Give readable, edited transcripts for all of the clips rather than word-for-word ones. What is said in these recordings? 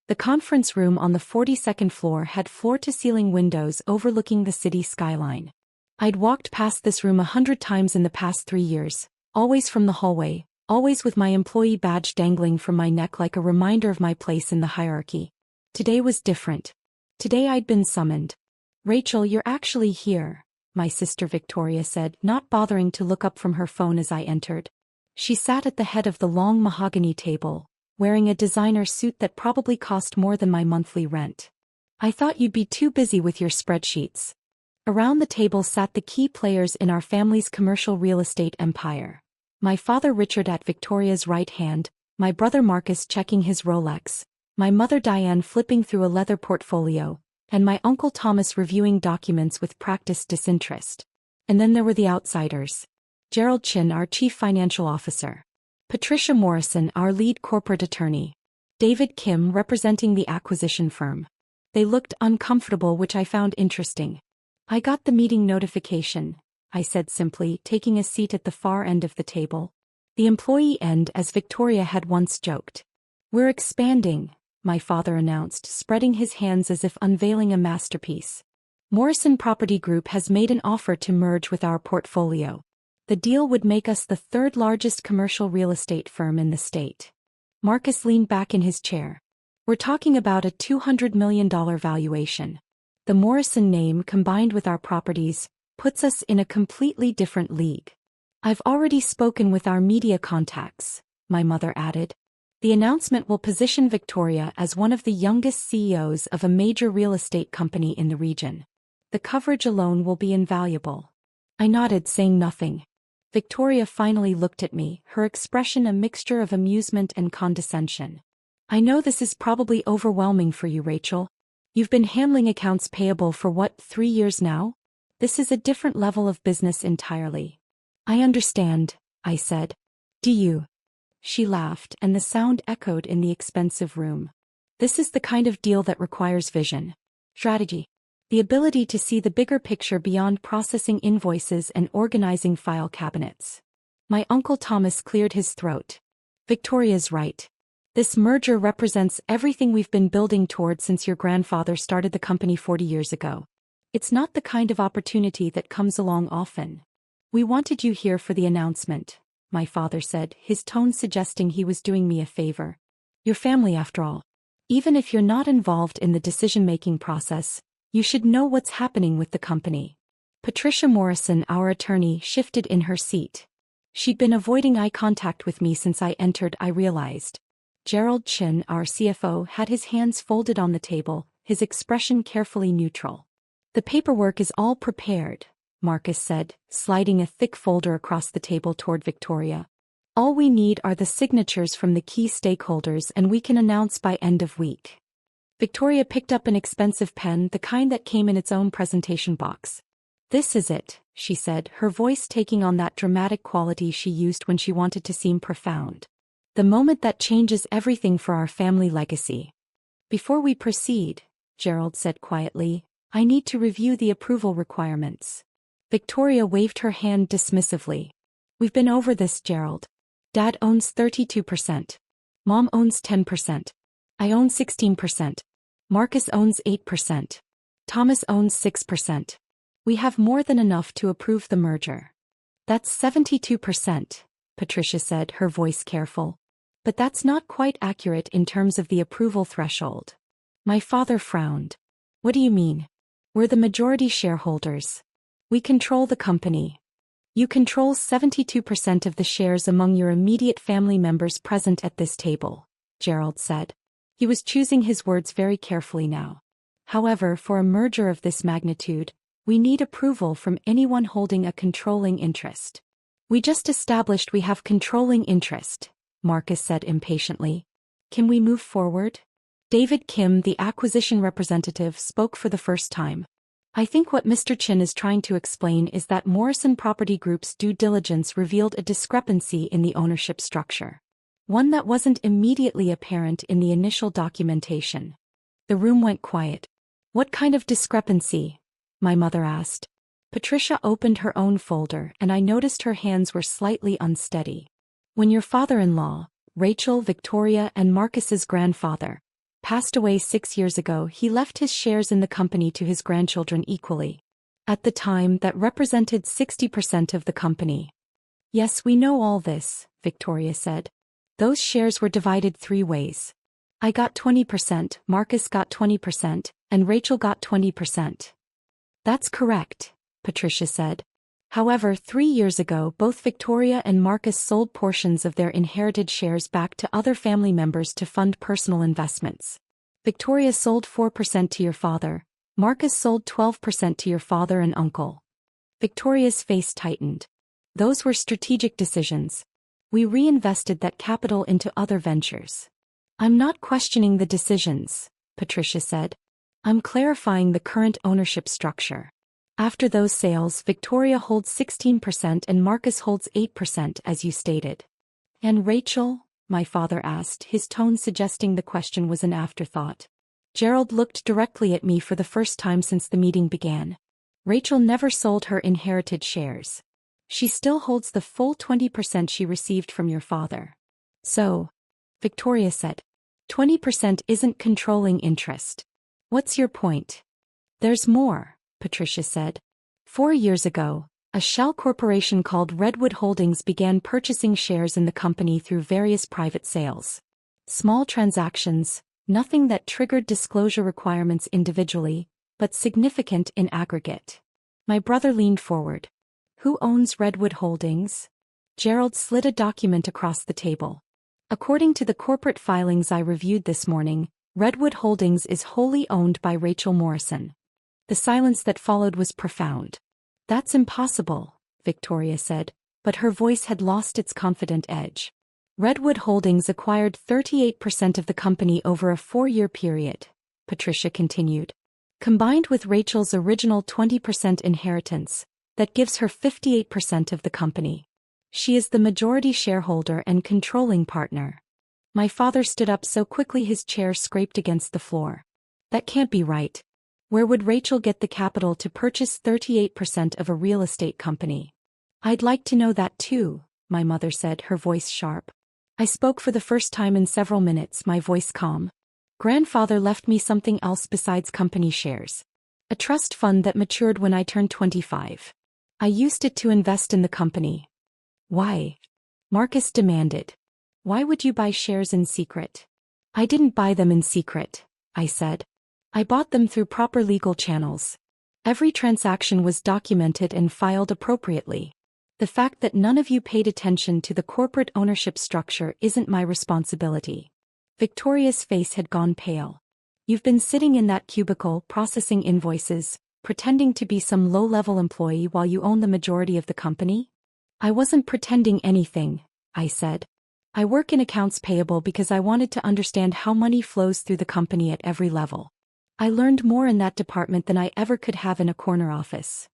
The conference room on the 42nd floor had floor-to-ceiling windows overlooking the city skyline. I'd walked past this room 100 times in the past 3 years, always from the hallway, always with my employee badge dangling from my neck like a reminder of my place in the hierarchy. Today was different. Today I'd been summoned. "Rachel, you're actually here," my sister Victoria said, not bothering to look up from her phone as I entered. She sat at the head of the long mahogany table, wearing a designer suit that probably cost more than my monthly rent. "I thought you'd be too busy with your spreadsheets." Around the table sat the key players in our family's commercial real estate empire. My father Richard at Victoria's right hand, my brother Marcus checking his Rolex, my mother Diane flipping through a leather portfolio, and my uncle Thomas reviewing documents with practiced disinterest. And then there were the outsiders. Gerald Chin, our chief financial officer. Patricia Morrison, our lead corporate attorney. David Kim representing the acquisition firm. They looked uncomfortable, which I found interesting. "I got the meeting notification," I said simply, taking a seat at the far end of the table. The employee end, as Victoria had once joked. "We're expanding," my father announced, spreading his hands as if unveiling a masterpiece. "Morrison Property Group has made an offer to merge with our portfolio. The deal would make us the third largest commercial real estate firm in the state." Marcus leaned back in his chair. "We're talking about a $200 million valuation. The Morrison name, combined with our properties, puts us in a completely different league. I've already spoken with our media contacts," my mother added. "The announcement will position Victoria as one of the youngest CEOs of a major real estate company in the region. The coverage alone will be invaluable." I nodded, saying nothing. Victoria finally looked at me, her expression a mixture of amusement and condescension. "I know this is probably overwhelming for you, Rachel. You've been handling accounts payable for 3 years now? This is a different level of business entirely." "I understand," I said. "Do you?" She laughed, and the sound echoed in the expensive room. "This is the kind of deal that requires vision, strategy, the ability to see the bigger picture beyond processing invoices and organizing file cabinets." My uncle Thomas cleared his throat. "Victoria's right. This merger represents everything we've been building toward since your grandfather started the company 40 years ago. It's not the kind of opportunity that comes along often." "We wanted you here for the announcement," my father said, his tone suggesting he was doing me a favor. "Your family, after all. Even if you're not involved in the decision-making process, you should know what's happening with the company." Patricia Morrison, our attorney, shifted in her seat. She'd been avoiding eye contact with me since I entered, I realized. Gerald Chin, our CFO, had his hands folded on the table, his expression carefully neutral. "The paperwork is all prepared," Marcus said, sliding a thick folder across the table toward Victoria. "All we need are the signatures from the key stakeholders, and we can announce by end of week." Victoria picked up an expensive pen, the kind that came in its own presentation box. "This is it," she said, her voice taking on that dramatic quality she used when she wanted to seem profound. "The moment that changes everything for our family legacy." "Before we proceed," Gerald said quietly, "I need to review the approval requirements." Victoria waved her hand dismissively. "We've been over this, Gerald. Dad owns 32%. Mom owns 10%. I own 16%. Marcus owns 8%. Thomas owns 6%. We have more than enough to approve the merger." "That's 72%, Patricia said, her voice careful. "But that's not quite accurate in terms of the approval threshold." My father frowned. "What do you mean?" "We're the majority shareholders. We control the company." "You control 72% of the shares among your immediate family members present at this table," Gerald said. He was choosing his words very carefully now. "However, for a merger of this magnitude, we need approval from anyone holding a controlling interest." "We just established we have controlling interest," Marcus said impatiently. "Can we move forward?" David Kim, the acquisition representative, spoke for the first time. "I think what Mr. Chin is trying to explain is that Morrison Property Group's due diligence revealed a discrepancy in the ownership structure. One that wasn't immediately apparent in the initial documentation." The room went quiet. "What kind of discrepancy?" my mother asked. Patricia opened her own folder, and I noticed her hands were slightly unsteady. "When your father-in-law, Rachel, Victoria, and Marcus's grandfather, passed away 6 years ago. He left his shares in the company to his grandchildren equally. At the time, that represented 60% of the company. Yes, we know all this, Victoria said. Those shares were divided 3 ways. I got 20%, Marcus got 20%, and Rachel got 20%. That's correct, Patricia said. However, 3 years ago, both Victoria and Marcus sold portions of their inherited shares back to other family members to fund personal investments. Victoria sold 4% to your father. Marcus sold 12% to your father and uncle. Victoria's face tightened. Those were strategic decisions. We reinvested that capital into other ventures. I'm not questioning the decisions, Patricia said. I'm clarifying the current ownership structure. After those sales, Victoria holds 16% and Marcus holds 8%, as you stated. And Rachel? My father asked, his tone suggesting the question was an afterthought. Gerald looked directly at me for the first time since the meeting began. Rachel never sold her inherited shares. She still holds the full 20% she received from your father. So, Victoria said, 20% isn't controlling interest. What's your point? There's more, Patricia said. 4 years ago, a shell corporation called Redwood Holdings began purchasing shares in the company through various private sales. Small transactions, nothing that triggered disclosure requirements individually, but significant in aggregate. My brother leaned forward. Who owns Redwood Holdings? Gerald slid a document across the table. According to the corporate filings I reviewed this morning, Redwood Holdings is wholly owned by Rachel Morrison. The silence that followed was profound. That's impossible, Victoria said, but her voice had lost its confident edge. Redwood Holdings acquired 38% of the company over a 4-year period, Patricia continued. Combined with Rachel's original 20% inheritance, that gives her 58% of the company. She is the majority shareholder and controlling partner. My father stood up so quickly his chair scraped against the floor. That can't be right. Where would Rachel get the capital to purchase 38% of a real estate company? I'd like to know that too, my mother said, her voice sharp. I spoke for the first time in several minutes, my voice calm. Grandfather left me something else besides company shares. A trust fund that matured when I turned 25. I used it to invest in the company. Why? Marcus demanded. Why would you buy shares in secret? I didn't buy them in secret, I said. I bought them through proper legal channels. Every transaction was documented and filed appropriately. The fact that none of you paid attention to the corporate ownership structure isn't my responsibility. Victoria's face had gone pale. You've been sitting in that cubicle processing invoices, pretending to be some low-level employee while you own the majority of the company? I wasn't pretending anything, I said. I work in accounts payable because I wanted to understand how money flows through the company at every level. I learned more in that department than I ever could have in a corner office.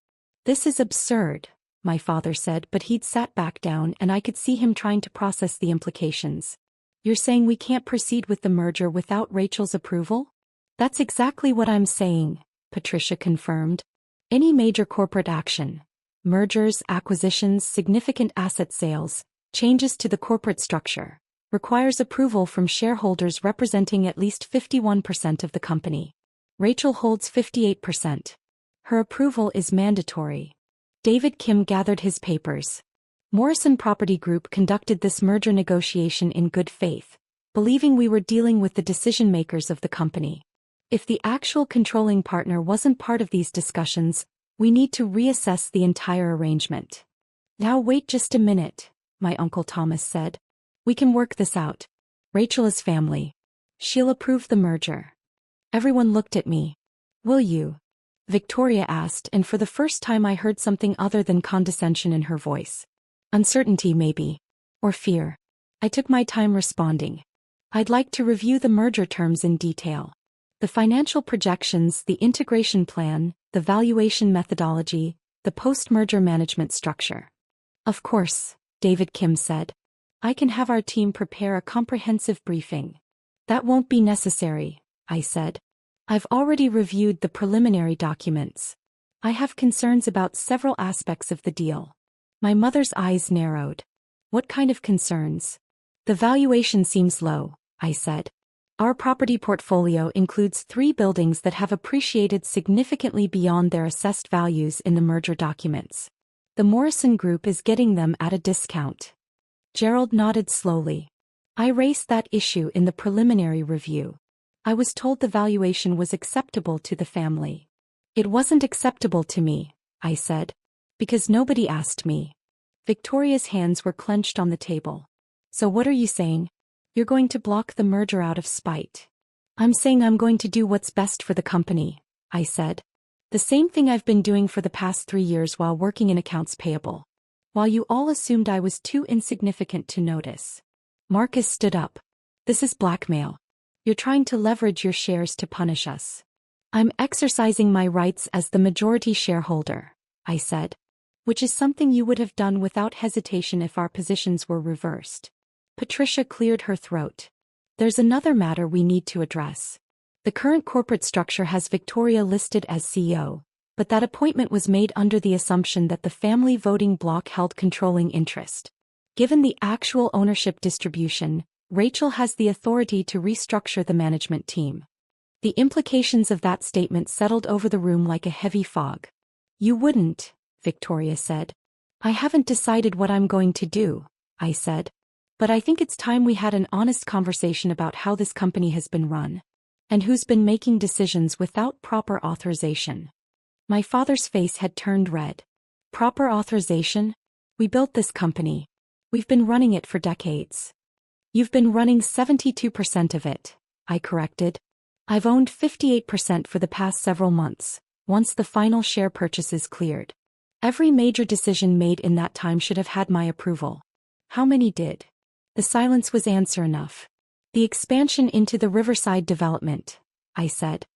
This is absurd, my father said, but he'd sat back down and I could see him trying to process the implications. You're saying we can't proceed with the merger without Rachel's approval? That's exactly what I'm saying, Patricia confirmed. Any major corporate action, mergers, acquisitions, significant asset sales, changes to the corporate structure, requires approval from shareholders representing at least 51% of the company. Rachel holds 58%. Her approval is mandatory. David Kim gathered his papers. Morrison Property Group conducted this merger negotiation in good faith, believing we were dealing with the decision-makers of the company. If the actual controlling partner wasn't part of these discussions, we need to reassess the entire arrangement. Now wait just a minute, my Uncle Thomas said. We can work this out. Rachel is family. She'll approve the merger. Everyone looked at me. Will you? Victoria asked, and for the first time I heard something other than condescension in her voice. Uncertainty maybe. Or fear. I took my time responding. I'd like to review the merger terms in detail. The financial projections, the integration plan, the valuation methodology, the post-merger management structure. Of course, David Kim said. I can have our team prepare a comprehensive briefing. That won't be necessary, I said. I've already reviewed the preliminary documents. I have concerns about several aspects of the deal. My mother's eyes narrowed. What kind of concerns? The valuation seems low, I said. Our property portfolio includes 3 buildings that have appreciated significantly beyond their assessed values in the merger documents. The Morrison Group is getting them at a discount. Gerald nodded slowly. I raised that issue in the preliminary review. I was told the valuation was acceptable to the family. It wasn't acceptable to me, I said. Because nobody asked me. Victoria's hands were clenched on the table. So what are you saying? You're going to block the merger out of spite. I'm saying I'm going to do what's best for the company, I said. The same thing I've been doing for the past 3 years while working in accounts payable. While you all assumed I was too insignificant to notice. Marcus stood up. This is blackmail. You're trying to leverage your shares to punish us. I'm exercising my rights as the majority shareholder, I said. Which is something you would have done without hesitation if our positions were reversed. Patricia cleared her throat. There's another matter we need to address. The current corporate structure has Victoria listed as CEO, but that appointment was made under the assumption that the family voting bloc held controlling interest. Given the actual ownership distribution, Rachel has the authority to restructure the management team. The implications of that statement settled over the room like a heavy fog. You wouldn't, Victoria said. I haven't decided what I'm going to do, I said. But I think it's time we had an honest conversation about how this company has been run. And who's been making decisions without proper authorization. My father's face had turned red. Proper authorization? We built this company. We've been running it for decades. You've been running 72% of it, I corrected. I've owned 58% for the past several months, once the final share purchases cleared. Every major decision made in that time should have had my approval. How many did? The silence was answer enough. The expansion into the Riverside development, I said.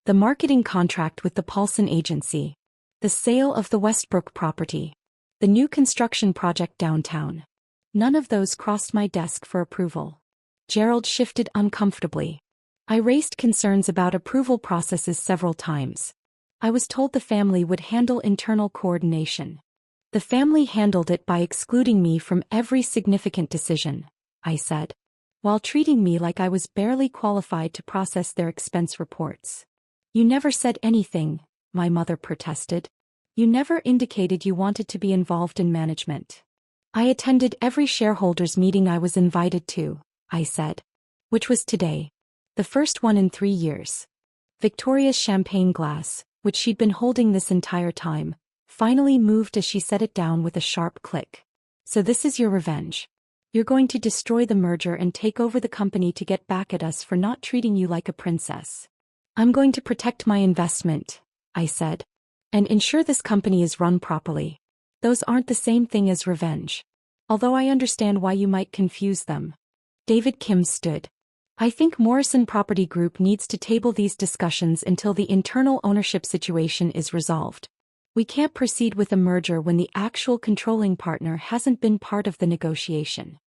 The marketing contract with the Paulson Agency. The sale of the Westbrook property. The new construction project downtown. None of those crossed my desk for approval. Gerald shifted uncomfortably. I raised concerns about approval processes several times. I was told the family would handle internal coordination. The family handled it by excluding me from every significant decision, I said, while treating me like I was barely qualified to process their expense reports. You never said anything, my mother protested. You never indicated you wanted to be involved in management. I attended every shareholders meeting I was invited to, I said. Which was today. The first one in 3 years. Victoria's champagne glass, which she'd been holding this entire time, finally moved as she set it down with a sharp click. So this is your revenge. You're going to destroy the merger and take over the company to get back at us for not treating you like a princess. I'm going to protect my investment, I said, and ensure this company is run properly. Those aren't the same thing as revenge. Although I understand why you might confuse them. David Kim stood. I think Morrison Property Group needs to table these discussions until the internal ownership situation is resolved. We can't proceed with a merger when the actual controlling partner hasn't been part of the negotiation.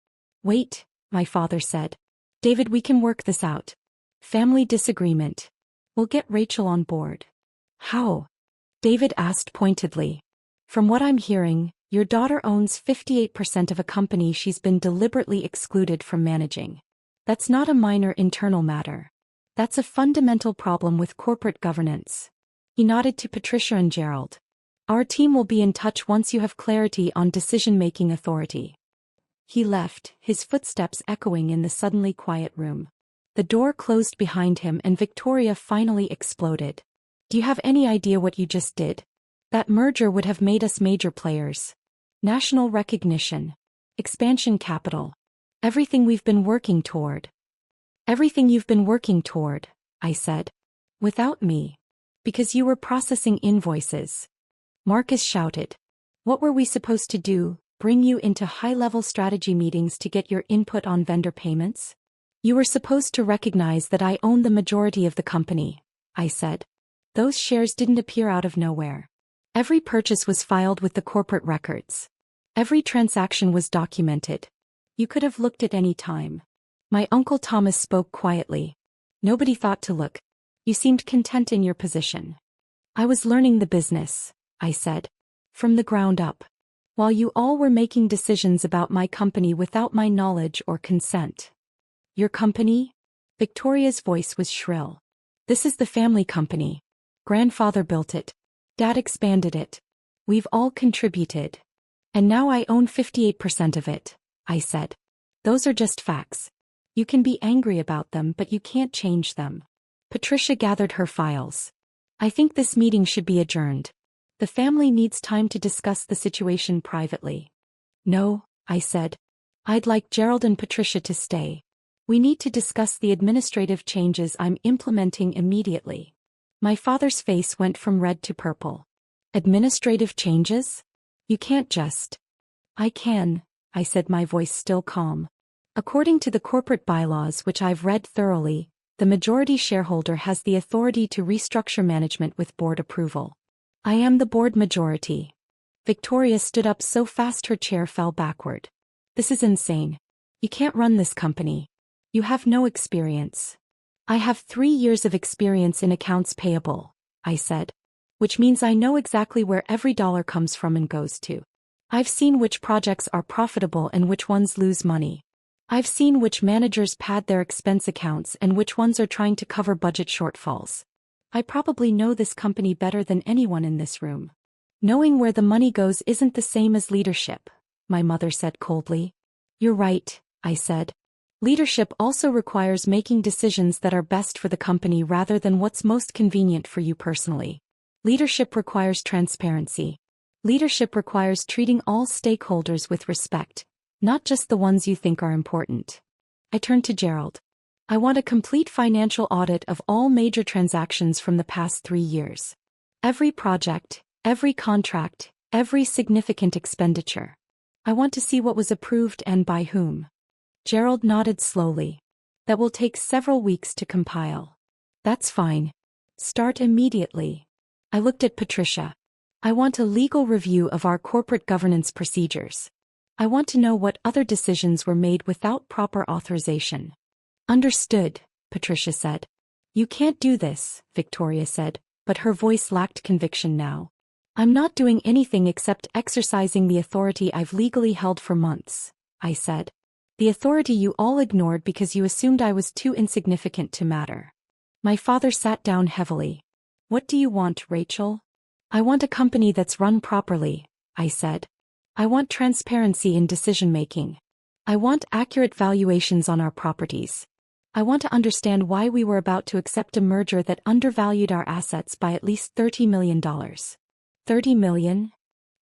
Wait, my father said. David, we can work this out. Family disagreement. We'll get Rachel on board. How? David asked pointedly. From what I'm hearing, your daughter owns 58% of a company she's been deliberately excluded from managing. That's not a minor internal matter. That's a fundamental problem with corporate governance. He nodded to Patricia and Gerald. Our team will be in touch once you have clarity on decision-making authority. He left, his footsteps echoing in the suddenly quiet room. The door closed behind him and Victoria finally exploded. Do you have any idea what you just did? That merger would have made us major players. National recognition. Expansion capital. Everything we've been working toward. Everything you've been working toward, I said. Without me. Because you were processing invoices. Marcus shouted. What were we supposed to do, bring you into high-level strategy meetings to get your input on vendor payments? You were supposed to recognize that I own the majority of the company, I said. Those shares didn't appear out of nowhere. Every purchase was filed with the corporate records. Every transaction was documented. You could have looked at any time. My Uncle Thomas spoke quietly. Nobody thought to look. You seemed content in your position. I was learning the business, I said. From the ground up. While you all were making decisions about my company without my knowledge or consent. Your company? Victoria's voice was shrill. This is the family company. Grandfather built it. Dad expanded it. We've all contributed. And now I own 58% of it, I said. Those are just facts. You can be angry about them, but you can't change them. Patricia gathered her files. I think this meeting should be adjourned. The family needs time to discuss the situation privately. No, I said. I'd like Gerald and Patricia to stay. We need to discuss the administrative changes I'm implementing immediately. My father's face went from red to purple. Administrative changes? You can't just. I can, I said, my voice still calm. According to the corporate bylaws, which I've read thoroughly, the majority shareholder has the authority to restructure management with board approval. I am the board majority. Victoria stood up so fast her chair fell backward. This is insane. You can't run this company. You have no experience. I have 3 years of experience in accounts payable, I said. Which means I know exactly where every dollar comes from and goes to. I've seen which projects are profitable and which ones lose money. I've seen which managers pad their expense accounts and which ones are trying to cover budget shortfalls. I probably know this company better than anyone in this room. Knowing where the money goes isn't the same as leadership, my mother said coldly. You're right, I said. Leadership also requires making decisions that are best for the company rather than what's most convenient for you personally. Leadership requires transparency. Leadership requires treating all stakeholders with respect, not just the ones you think are important. I turned to Gerald. I want a complete financial audit of all major transactions from the past 3 years. Every project, every contract, every significant expenditure. I want to see what was approved and by whom. Gerald nodded slowly. That will take several weeks to compile. That's fine. Start immediately. I looked at Patricia. I want a legal review of our corporate governance procedures. I want to know what other decisions were made without proper authorization. Understood, Patricia said. You can't do this, Victoria said, but her voice lacked conviction now. I'm not doing anything except exercising the authority I've legally held for months, I said. The authority you all ignored because you assumed I was too insignificant to matter. My father sat down heavily. What do you want, Rachel? I want a company that's run properly, I said. I want transparency in decision-making. I want accurate valuations on our properties. I want to understand why we were about to accept a merger that undervalued our assets by at least $30 million. $30 million?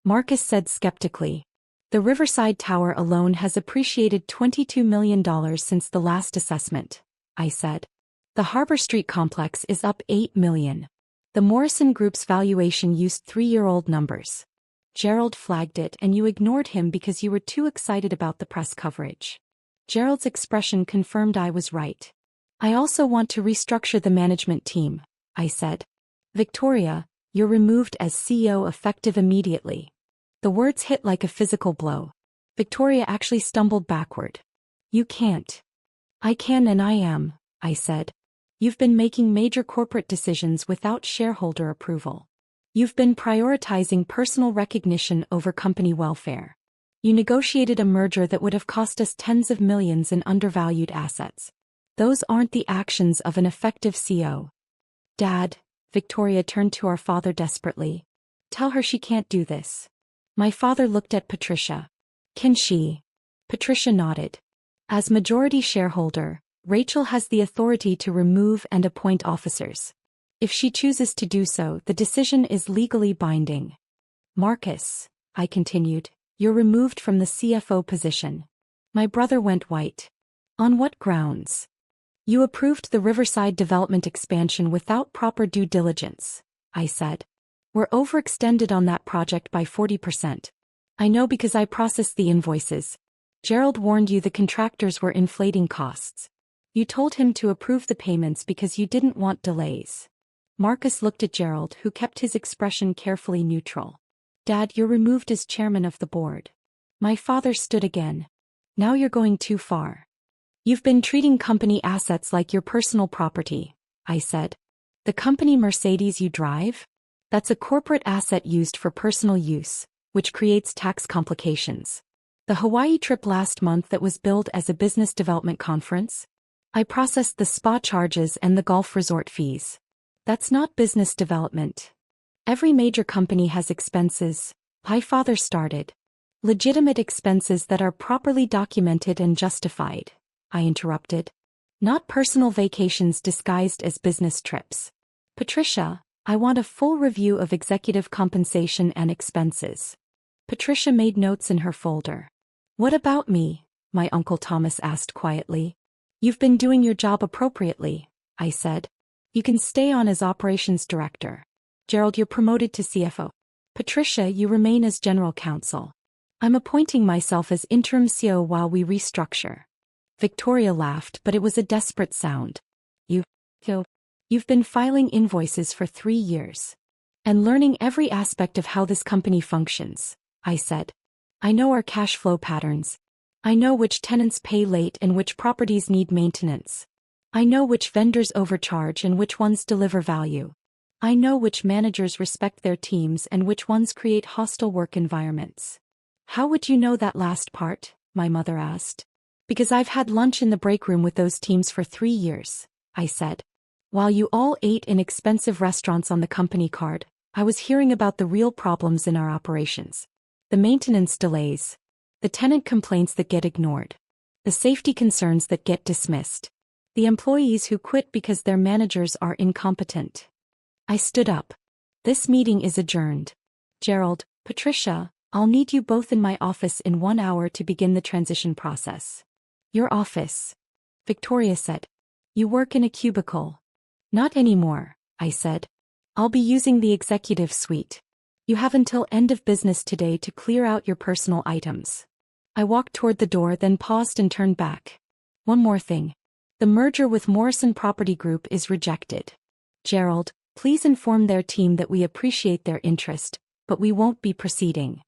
Marcus said skeptically. The Riverside Tower alone has appreciated $22 million since the last assessment, I said. The Harbor Street complex is up $8 million. The Morrison Group's valuation used 3-year-old numbers. Gerald flagged it and you ignored him because you were too excited about the press coverage. Gerald's expression confirmed I was right. I also want to restructure the management team, I said. Victoria, you're removed as CEO effective immediately. The words hit like a physical blow. Victoria actually stumbled backward. You can't. I can and I am, I said. You've been making major corporate decisions without shareholder approval. You've been prioritizing personal recognition over company welfare. You negotiated a merger that would have cost us tens of millions in undervalued assets. Those aren't the actions of an effective CEO. Dad, Victoria turned to our father desperately. Tell her she can't do this. My father looked at Patricia. Can she? Patricia nodded. As majority shareholder, Rachel has the authority to remove and appoint officers. If she chooses to do so, the decision is legally binding. Marcus, I continued, you're removed from the CFO position. My brother went white. On what grounds? You approved the Riverside development expansion without proper due diligence, I said. We're overextended on that project by 40%. I know because I processed the invoices. Gerald warned you the contractors were inflating costs. You told him to approve the payments because you didn't want delays. Marcus looked at Gerald, who kept his expression carefully neutral. Dad, you're removed as chairman of the board. My father stood again. Now you're going too far. You've been treating company assets like your personal property, I said. The company Mercedes you drive? That's a corporate asset used for personal use, which creates tax complications. The Hawaii trip last month that was billed as a business development conference? I processed the spa charges and the golf resort fees. That's not business development. Every major company has expenses. My father started. Legitimate expenses that are properly documented and justified, I interrupted. Not personal vacations disguised as business trips. Patricia, I want a full review of executive compensation and expenses. Patricia made notes in her folder. What about me? My Uncle Thomas asked quietly. You've been doing your job appropriately, I said. You can stay on as operations director. Gerald, you're promoted to CFO. Patricia, you remain as general counsel. I'm appointing myself as interim CEO while we restructure. Victoria laughed, but it was a desperate sound. You've been filing invoices for 3 years. And learning every aspect of how this company functions, I said. I know our cash flow patterns. I know which tenants pay late and which properties need maintenance. I know which vendors overcharge and which ones deliver value. I know which managers respect their teams and which ones create hostile work environments. How would you know that last part? My mother asked. Because I've had lunch in the break room with those teams for 3 years, I said. While you all ate in expensive restaurants on the company card, I was hearing about the real problems in our operations. The maintenance delays. The tenant complaints that get ignored. The safety concerns that get dismissed. The employees who quit because their managers are incompetent. I stood up. This meeting is adjourned. Gerald, Patricia, I'll need you both in my office in 1 hour to begin the transition process. Your office. Victoria said. You work in a cubicle. Not anymore, I said. I'll be using the executive suite. You have until end of business today to clear out your personal items. I walked toward the door, then paused and turned back. One more thing. The merger with Morrison Property Group is rejected. Gerald, please inform their team that we appreciate their interest, but we won't be proceeding.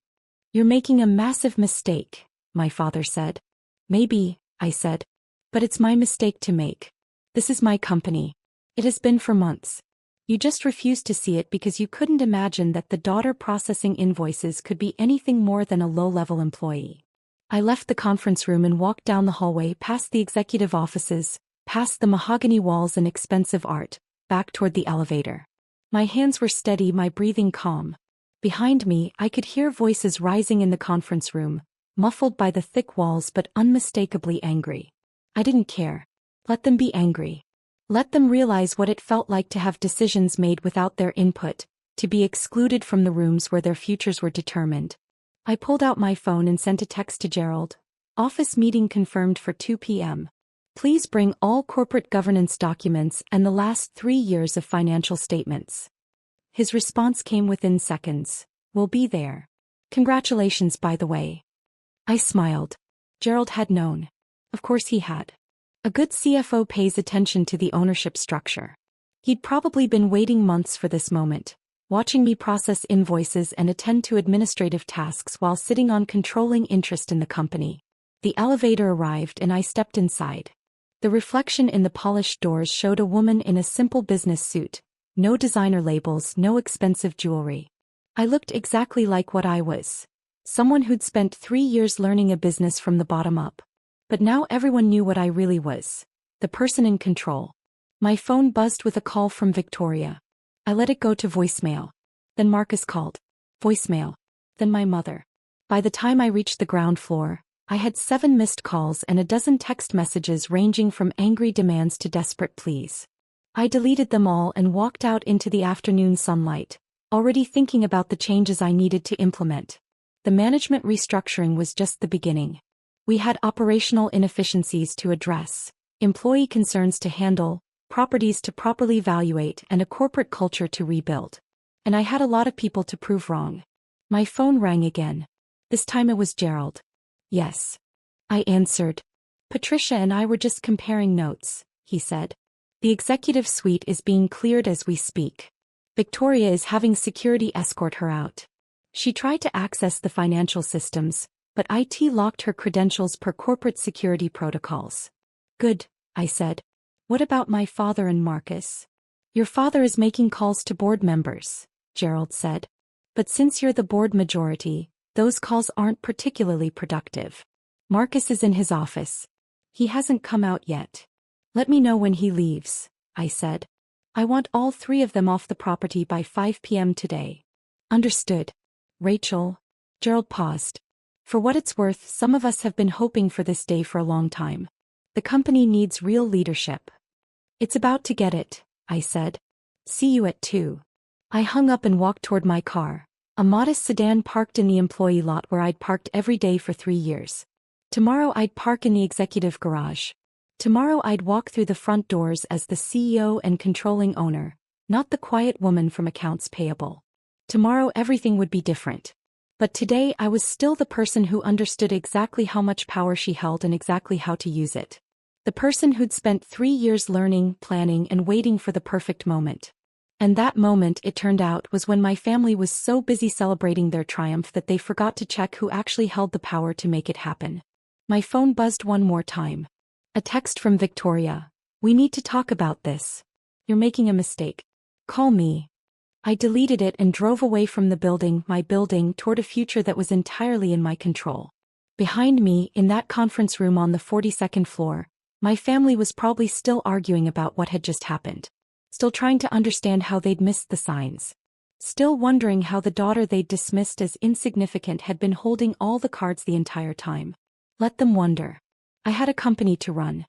You're making a massive mistake, my father said. Maybe, I said. But it's my mistake to make. This is my company. It has been for months. You just refused to see it because you couldn't imagine that the daughter processing invoices could be anything more than a low-level employee. I left the conference room and walked down the hallway past the executive offices, past the mahogany walls and expensive art, back toward the elevator. My hands were steady, my breathing calm. Behind me, I could hear voices rising in the conference room, muffled by the thick walls but unmistakably angry. I didn't care. Let them be angry. Let them realize what it felt like to have decisions made without their input, to be excluded from the rooms where their futures were determined. I pulled out my phone and sent a text to Gerald. Office meeting confirmed for 2 p.m. Please bring all corporate governance documents and the last 3 years of financial statements. His response came within seconds. We'll be there. Congratulations, by the way. I smiled. Gerald had known. Of course he had. A good CFO pays attention to the ownership structure. He'd probably been waiting months for this moment, watching me process invoices and attend to administrative tasks while sitting on controlling interest in the company. The elevator arrived and I stepped inside. The reflection in the polished doors showed a woman in a simple business suit. No designer labels, no expensive jewelry. I looked exactly like what I was. Someone who'd spent 3 years learning a business from the bottom up. But now everyone knew what I really was. The person in control. My phone buzzed with a call from Victoria. I let it go to voicemail. Then Marcus called. Voicemail. Then my mother. By the time I reached the ground floor, I had 7 missed calls and a dozen text messages ranging from angry demands to desperate pleas. I deleted them all and walked out into the afternoon sunlight, already thinking about the changes I needed to implement. The management restructuring was just the beginning. We had operational inefficiencies to address, employee concerns to handle, properties to properly evaluate, and a corporate culture to rebuild. And I had a lot of people to prove wrong. My phone rang again. This time it was Gerald. Yes. I answered. Patricia and I were just comparing notes, he said. The executive suite is being cleared as we speak. Victoria is having security escort her out. She tried to access the financial systems, but IT locked her credentials per corporate security protocols. Good, I said. What about my father and Marcus? Your father is making calls to board members, Gerald said. But since you're the board majority, those calls aren't particularly productive. Marcus is in his office. He hasn't come out yet. Let me know when he leaves, I said. I want all 3 of them off the property by 5 p.m. today. Understood. Rachel. Gerald paused. For what it's worth, some of us have been hoping for this day for a long time. The company needs real leadership. It's about to get it, I said. See you at 2. I hung up and walked toward my car, a modest sedan parked in the employee lot where I'd parked every day for 3 years. Tomorrow I'd park in the executive garage. Tomorrow I'd walk through the front doors as the CEO and controlling owner, not the quiet woman from accounts payable. Tomorrow everything would be different. But today I was still the person who understood exactly how much power she held and exactly how to use it. The person who'd spent 3 years learning, planning, and waiting for the perfect moment. And that moment, it turned out, was when my family was so busy celebrating their triumph that they forgot to check who actually held the power to make it happen. My phone buzzed one more time. A text from Victoria. We need to talk about this. You're making a mistake. Call me. I deleted it and drove away from my building, toward a future that was entirely in my control. Behind me, in that conference room on the 42nd floor, my family was probably still arguing about what had just happened. Still trying to understand how they'd missed the signs. Still wondering how the daughter they'd dismissed as insignificant had been holding all the cards the entire time. Let them wonder. I had a company to run.